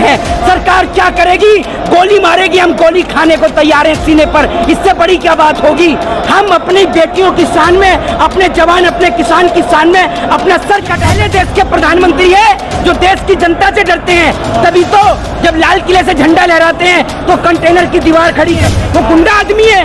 हुए हैं। सरकार क्या करेगी? गोली मारेगी, हम गोली खाने को तैयार हैं सीने पर। इससे बड़ी क्या बात होगी? हम अपनी बेटियों की शान में, अपने जवान, अपने किसान की शान में अपना सर कटाए। देश के प्रधानमंत्री है जो देश की जनता से डरते हैं, तभी तो जब लाल किले से झंडा लहराते हैं तो कंटेनर की दीवार खड़ी है। वो गुंडा आदमी है,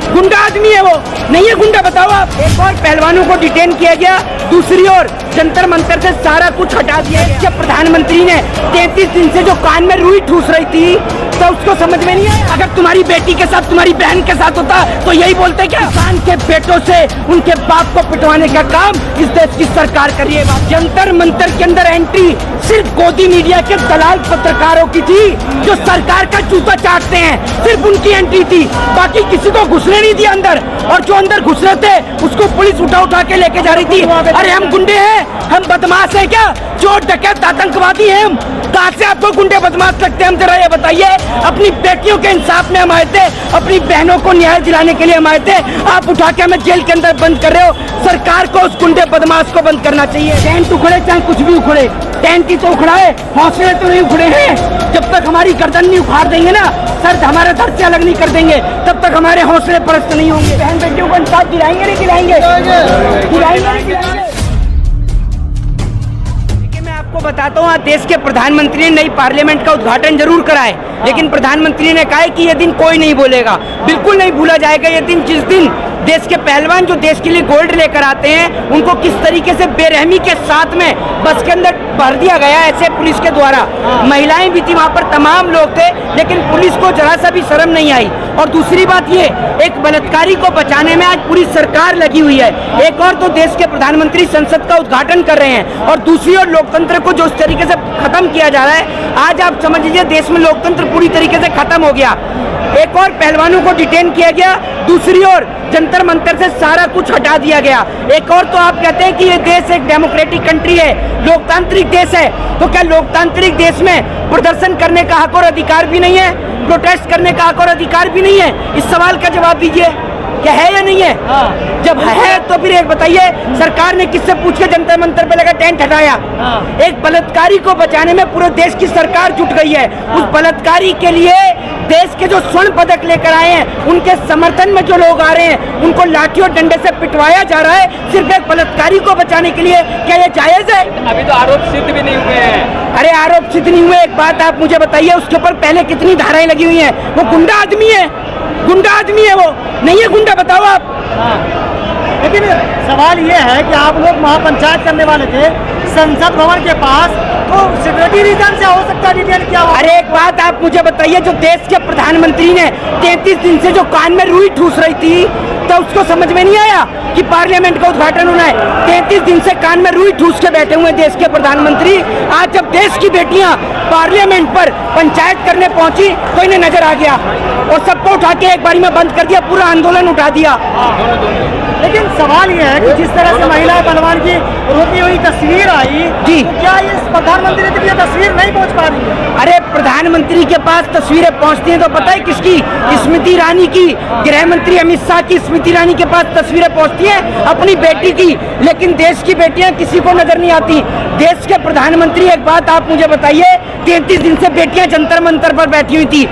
गुंडा आदमी है। वो नहीं है गुंडा, बताओ आप। एक और पहलवानों को डिटेन किया गया, दूसरी ओर जंतर मंतर से सारा कुछ हटा दिया। इसके प्रधानमंत्री ने 33 दिन से जो कान में रुई ठूस रही थी तो उसको समझ में नहीं आया। अगर तुम्हारी बेटी के साथ, तुम्हारी बहन के साथ होता तो यही बोलते क्या? किसान के बेटों से उनके बाप को पिटवाने का काम इस देश की सरकार कर रही है। जंतर मंतर के अंदर एंट्री सिर्फ गोदी मीडिया के दलाल पत्रकारों की थी जो सरकार का जूता चाटते हैं, सिर्फ उनकी एंट्री थी। बाकी किसी को घुसने नहीं दिया अंदर, और जो अंदर घुस रहे थे उसको पुलिस उठा उठा के लेके जा रही थी। अरे हम गुंडे हैं, हम बदमाश हैं क्या? चोर डकैत आतंकवादी हैं हम? कहाँ से आपको गुंडे बदमाश लगते हैं? हम जरा ये बताइए। अपनी बेटियों के इंसाफ में हम आए थे, अपनी बहनों को न्याय दिलाने के लिए हम आए थे। आप उठा के हमें जेल के अंदर बंद कर रहे हो। सरकार को उस गुंडे बदमाश को बंद करना चाहिए। टेंट उखड़े चाहे कुछ भी उखड़े, टेंट ही तो उखड़ा है, हौसले तो नहीं उखड़े हैं। जब तक हमारी गर्दन नहीं उखाड़ देंगे ना, सर हमारे सर से अलग नहीं कर देंगे, तब तक हमारे हौसले परस्त नहीं होंगे। बहन बेटियों को इंसाफ दिलाएंगे नहीं दिलाएंगे? दिलाएंगे। आपको बताता हूँ, आज देश के प्रधानमंत्री ने नई पार्लियामेंट का उद्घाटन जरूर करा है, लेकिन प्रधानमंत्री ने कहा है कि ये दिन कोई नहीं भूलेगा, बिल्कुल नहीं भूला जाएगा ये दिन, जिस दिन देश के पहलवान जो देश के लिए गोल्ड लेकर आते हैं उनको किस तरीके से बेरहमी के साथ में बस के अंदर भर दिया गया ऐसे पुलिस के द्वारा। महिलाएं भी थी वहाँ पर, तमाम लोग थे, लेकिन पुलिस को जरा सा भी शर्म नहीं आई। और दूसरी बात ये, एक बलात्कारी को बचाने में आज पूरी सरकार लगी हुई है। एक और तो देश के प्रधानमंत्री संसद का उद्घाटन कर रहे हैं और दूसरी ओर लोकतंत्र को जो इस तरीके से खत्म किया जा रहा है, आज आप समझ लीजिए देश में लोकतंत्र पूरी तरीके से खत्म हो गया। एक और पहलवानों को डिटेन किया गया, दूसरी ओर जंतर मंतर से सारा कुछ हटा दिया गया। एक और तो आप कहते हैं कि ये देश एक डेमोक्रेटिक कंट्री है, लोकतांत्रिक देश है, तो क्या लोकतांत्रिक देश में प्रदर्शन करने का हक और अधिकार भी नहीं है? प्रोटेस्ट करने का हक और अधिकार भी नहीं है? इस सवाल का जवाब दीजिए, क्या है या नहीं है? जब है तो फिर एक बताइए, सरकार ने किससे पूछ के जंतर मंतर पे लगा टेंट हटाया? एक बलात्कारी को बचाने में पूरे देश की सरकार जुट गई है। उस बलात्कारी के लिए देश के जो स्वर्ण पदक लेकर आए हैं, उनके समर्थन में जो लोग आ रहे हैं, उनको लाठी और डंडे से पिटवाया जा रहा है सिर्फ एक बलात्कारी को बचाने के लिए। क्या ये जायज है? अभी तो आरोप सिद्ध भी नहीं हुए हैं। अरे आरोप सिद्ध नहीं हुए, एक बात आप मुझे बताइए, उसके ऊपर पहले कितनी धाराएं लगी हुई हैं? वो गुंडा आदमी है, गुंडा आदमी है। वो नहीं है गुंडा, बताओ आप। लेकिन सवाल ये है कि आप लोग महापंचायत करने वाले थे संसद भवन के पास, तो सिक्योरिटी रीजन से हो सकता है डिटेल क्या हो? अरे एक बात आप मुझे बताइए, जो देश के प्रधानमंत्री ने 33 दिन से जो कान में रुई ठूस रही थी तो उसको समझ में नहीं आया कि पार्लियामेंट का उद्घाटन होना है? 33 दिन से कान में रुई ठूस के बैठे हुए देश के प्रधानमंत्री, आज जब देश की बेटियां पार्लियामेंट पर पंचायत करने पहुंची तो इन्हें नजर आ गया और सबको उठा के एक बारी में बंद कर दिया, पूरा आंदोलन उठा दिया। लेकिन सवाल ये है कि जिस तरह से महिला पहलवान की रोती हुई तस्वीर आई जी, तो क्या इस प्रधानमंत्री तक ये तस्वीर नहीं पहुंच पा रही है? अरे प्रधानमंत्री के पास तस्वीरें पहुंचती हैं तो पता है किसकी? स्मृति ईरानी की, गृह मंत्री अमित शाह की। स्मृति ईरानी के पास तस्वीरें पहुंचती हैं अपनी बेटी की, लेकिन देश की बेटियां किसी को नजर नहीं आती। देश के प्रधानमंत्री, एक बात आप मुझे बताइए, 33 दिन से बेटियां जंतर मंतर पर बैठी हुई थी।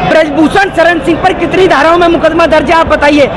ब्रजभूषण शरण सिंह पर कितनी धाराओं में मुकदमा दर्ज है आप बताइए?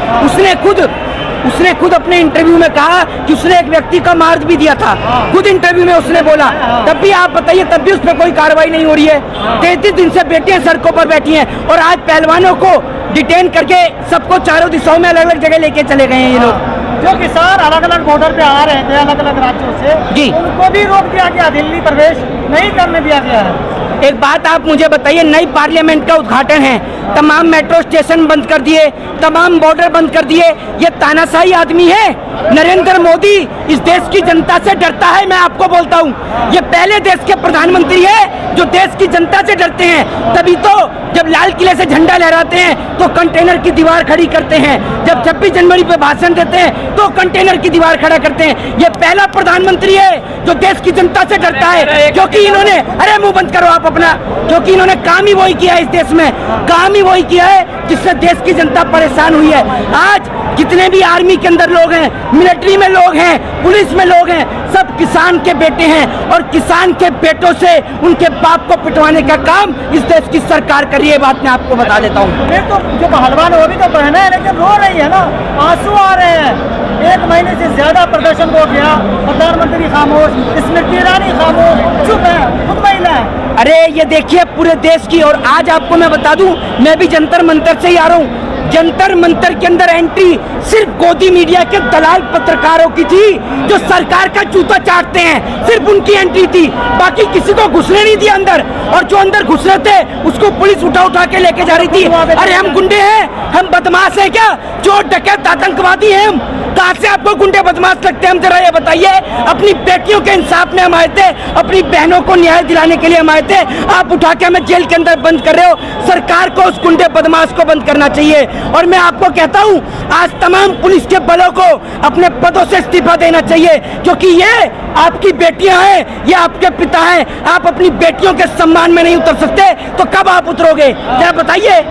उसने खुद अपने इंटरव्यू में कहा कि उसने एक व्यक्ति का मार भी दिया था, खुद इंटरव्यू में उसने बोला। तब भी आप बताइए, तब भी उस पर कोई कार्रवाई नहीं हो रही है। 33 दिन से बेटियां सड़कों पर बैठी हैं और आज पहलवानों को डिटेन करके सबको चारों दिशाओं में अलग अलग जगह लेके चले गए हैं ये लोग। जो किसान अलग अलग बॉर्डर पे आ रहे थे अलग अलग राज्यों से जी, उनको भी रोक दिया गया, दिल्ली प्रवेश नहीं करने दिया गया है। एक बात आप मुझे बताइए, नई पार्लियामेंट का उद्घाटन है, तमाम मेट्रो स्टेशन बंद कर दिए, तमाम बॉर्डर बंद कर दिए। ये तानाशाही आदमी है। नरेंद्र मोदी इस देश की जनता से डरता है, मैं आपको बोलता हूँ। ये पहले देश के प्रधानमंत्री है जो देश की जनता से डरते हैं, तभी तो जब लाल किले से झंडा लहराते हैं तो कंटेनर की दीवार खड़ी करते हैं, जब 26 जनवरी पे भाषण देते हैं तो कंटेनर की दीवार खड़ा करते हैं। ये पहला प्रधानमंत्री है जो देश की जनता से डरता है, क्योंकि इन्होंने, अरे मुंह बंद करो आप आप अपना, क्योंकि इन्होंने काम ही वही किया है इस देश में, काम ही वही किया है जिससे देश की जनता परेशान हुई है। आज जितने भी आर्मी के अंदर लोग हैं, मिलिट्री में लोग हैं, पुलिस में लोग हैं, सब किसान के बेटे हैं और किसान के बेटों से उनके बाप को पिटवाने का काम इस देश की सरकार कर रही है। बात मैं आपको बता देता हूँ। फिर तो जो पहलवान है वो भी तो बहना है, लेकिन रो रही है ना, आंसू आ रहे हैं। 1 महीने से ज्यादा प्रदर्शन हो गया, प्रधानमंत्री खामोश, स्मृति ईरानी खामोश, चुप है, खुद महिला है। अरे ये देखिए पूरे देश की, और आज आपको मैं बता दूं, मैं भी जंतर मंतर से ही आ रहा हूँ। जंतर मंतर के अंदर एंट्री सिर्फ गोदी मीडिया के दलाल पत्रकारों की थी जो सरकार का जूता चाटते हैं, सिर्फ उनकी एंट्री थी, बाकी किसी को घुसने नहीं दिया अंदर। और जो अंदर घुस रहे थे उसको पुलिस उठा के लेके जा रही थी। अरे हम गुंडे हैं, हम बदमाश है क्या? चोर डकैत आतंकवादी हैं हम? कहाँ से आपको गुंडे बदमाश लगते हैं? हम जरा ये बताइए। अपनी बेटियों के इंसाफ में हम आए थे, अपनी बहनों को न्याय दिलाने के लिए हम आए थे। आप उठा के हमें जेल के अंदर बंद कर रहे हो। सरकार को उस गुंडे बदमाश को बंद करना चाहिए। और मैं आपको कहता हूँ, आज तमाम पुलिस के बलों को अपने पदों से इस्तीफा देना चाहिए, क्योंकि ये आपकी बेटियां हैं, ये आपके पिता हैं। आप अपनी बेटियों के सम्मान में नहीं उतर सकते तो कब आप उतरोगे? जरा बताइए।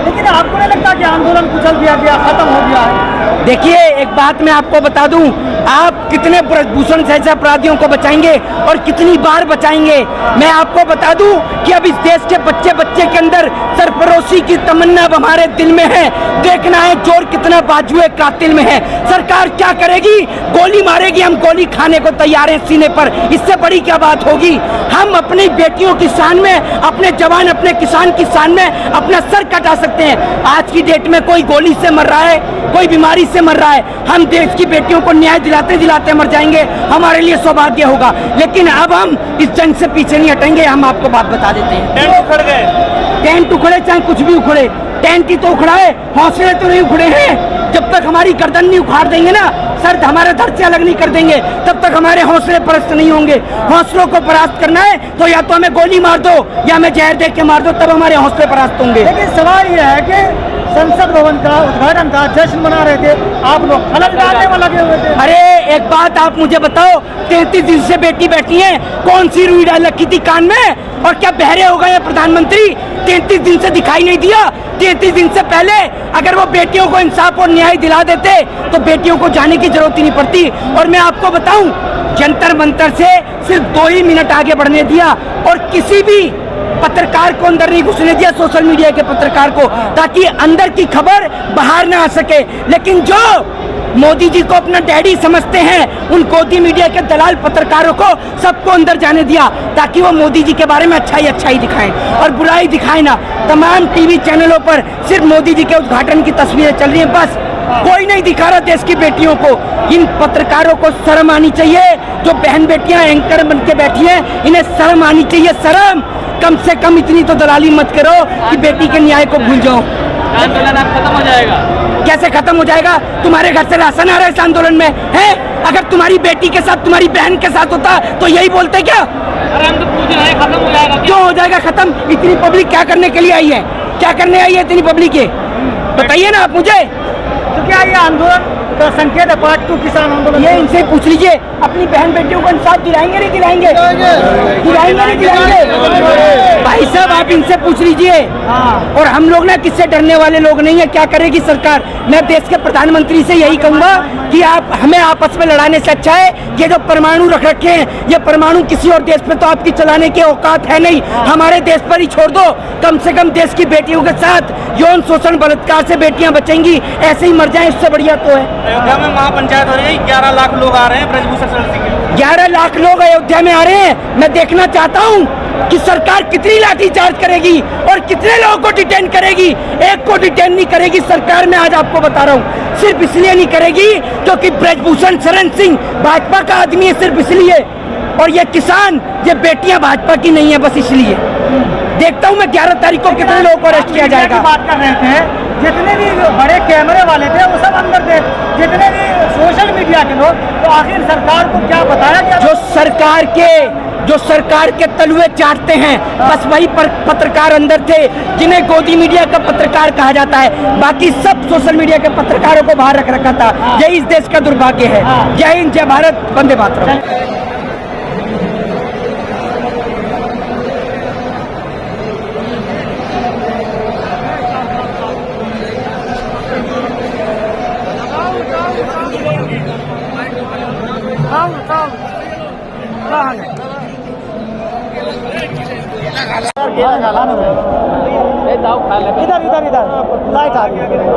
लेकिन आपको नहीं लगता कि आंदोलन कुचल दिया गया, खत्म हो गया है? देखिए एक बात मैं आपको बता दूं, आप कितने ब्रजभूषण जैसे अपराधियों को बचाएंगे और कितनी बार बचाएंगे? मैं आपको बता दूं कि अब इस देश के बच्चे बच्चे के अंदर सरफरोशी की तमन्ना अब हमारे दिल में है। देखना है जोर कितना बाजुए कातिल में है। सरकार क्या करेगी? गोली मारेगी, हम गोली खाने को तैयार हैं सीने पर। इससे बड़ी क्या बात होगी? हम अपनी बेटियों की शान में, अपने जवान, अपने किसान की शान में अपना सर कटा सकते हैं। आज की डेट में कोई गोली से मर रहा है, कोई बीमारी से मर रहा है, हम देश की बेटियों को न्याय दिलाते दिलाते मर जाएंगे, हमारे लिए सौभाग्य होगा। लेकिन अब हम इस जंग से पीछे नहीं हटेंगे। हम आपको बात बता देते हैं। टेंट उखड़ गए, टेंट उखड़े चाहे कुछ भी उखड़े, टेंट ही तो उखड़ा है, हौसले तो नहीं उखड़े हैं। जब तक हमारी गर्दन नहीं उखाड़ देंगे ना, सर हमारे धड़ से अलग नहीं कर देंगे, तब तक हमारे हौसले परस्त नहीं होंगे। हौसलों को परास्त करना है तो या तो हमें गोली मार दो या हमें जहर दे के मार दो, तब हमारे हौसले परास्त होंगे। लेकिन सवाल यह है कि संसद भवन का उद्घाटन था, जश्न मना रहे थे, आप लोग फलक डालने में लगे हुए थे। अरे एक बात आप मुझे बताओ, 33 दिन से बेटी बैठी है, कौन सी रुई डाल रखी थी कान में? और क्या बहरे हो गए प्रधानमंत्री? 33 दिन से दिखाई नहीं दिया? 33 दिन से पहले अगर वो बेटियों को इंसाफ और न्याय दिला देते तो बेटियों को जाने की जरूरत ही नहीं पड़ती। और मैं आपको बताऊं, जंतर मंतर से सिर्फ 2 ही मिनट आगे बढ़ने दिया और किसी भी पत्रकार को अंदर नहीं घुसने दिया, सोशल मीडिया के पत्रकार को, ताकि अंदर की खबर बाहर ना आ सके। लेकिन जो मोदी जी को अपना डैडी समझते हैं, उन गोदी मीडिया के दलाल पत्रकारों को सबको अंदर जाने दिया, ताकि वो मोदी जी के बारे में अच्छाई दिखाएं और बुराई दिखाएं ना। तमाम टीवी चैनलों पर सिर्फ मोदी जी के उद्घाटन की तस्वीरें चल रही हैं, बस कोई नहीं दिखा रहा देश की बेटियों को। इन पत्रकारों को शर्म आनी चाहिए, जो बहन बेटियां एंकर बन के बैठी हैं, इन्हें शर्म आनी चाहिए। शर्म, कम से कम इतनी तो दलाली मत करो कि बेटी के न्याय को भूल जाओ। आंदोलन अब खत्म हो जाएगा? कैसे खत्म हो जाएगा? तुम्हारे घर से राशन आ रहा है इस आंदोलन में है? अगर तुम्हारी बेटी के साथ, तुम्हारी बहन के साथ होता तो यही बोलते क्या? अरे हम तो पूछ रहे हैं खत्म हो जाएगा? क्यों हो जाएगा खत्म? इतनी पब्लिक क्या करने के लिए आई है? क्या करने आई है इतनी पब्लिक? ये बताइए ना आप मुझे। तो क्या ये आंदोलन का संकेत है पार्ट 2 किसान आंदोलन? ये इनसे पूछ लीजिए, अपनी बहन बेटियों को इंसाफ दिलाएंगे नहीं दिलाएंगे? दिलाएंगे नहीं दिलाएंगे? भाई साहब आप इनसे पूछ लीजिए। और हम लोग ना किससे डरने वाले लोग नहीं है। क्या करेगी सरकार? मैं देश के प्रधानमंत्री से यही कहूंगा कि आप हमें आपस में लड़ाने से अच्छा है ये जो परमाणु रख रखे हैं, ये परमाणु किसी और देश पे तो आपकी चलाने की औकात है नहीं, हमारे देश पर ही छोड़ दो। कम से कम देश की बेटियों के साथ यौन शोषण बलात्कार से बेटियां बचेंगी, ऐसे ही मर जाएं, इससे बढ़िया तो है। अयोध्या में महापंचायत हो रही है, 11 लाख लोग आ रहे हैं ब्रजभूषण शरण सिंह। 11 लाख लोग अयोध्या में आ रहे हैं। मैं देखना चाहता हूँ कि सरकार कितनी लाठी चार्ज करेगी और कितने लोगों को डिटेन करेगी। एक को डिटेन नहीं करेगी सरकार, मैं आज आपको बता रहा हूँ। सिर्फ इसलिए नहीं करेगी क्योंकि ब्रजभूषण शरण सिंह भाजपा का आदमी है, सिर्फ इसलिए। और ये किसान, ये बेटियां भाजपा की नहीं है, बस इसलिए। देखता हूँ मैं 11 तारीख को कितने लोगों को अरेस्ट किया जाएगा। बात कर रहे थे, जितने भी बड़े कैमरे वाले थे वो सब अंदर थे, जितने भी सोशल मीडिया के लोग, तो आखिर सरकार को क्या बताया गया? जो सरकार के तलुए चाटते हैं, बस वही पत्रकार अंदर थे जिन्हें गोदी मीडिया का पत्रकार कहा जाता है। बाकी सब सोशल मीडिया के पत्रकारों को बाहर रख रखा था। यही इस देश का दुर्भाग्य है। जय हिंद, जय भारत, वंदे मातरम। ये दाव खा ले इधर इधर इधर लाइट आ गई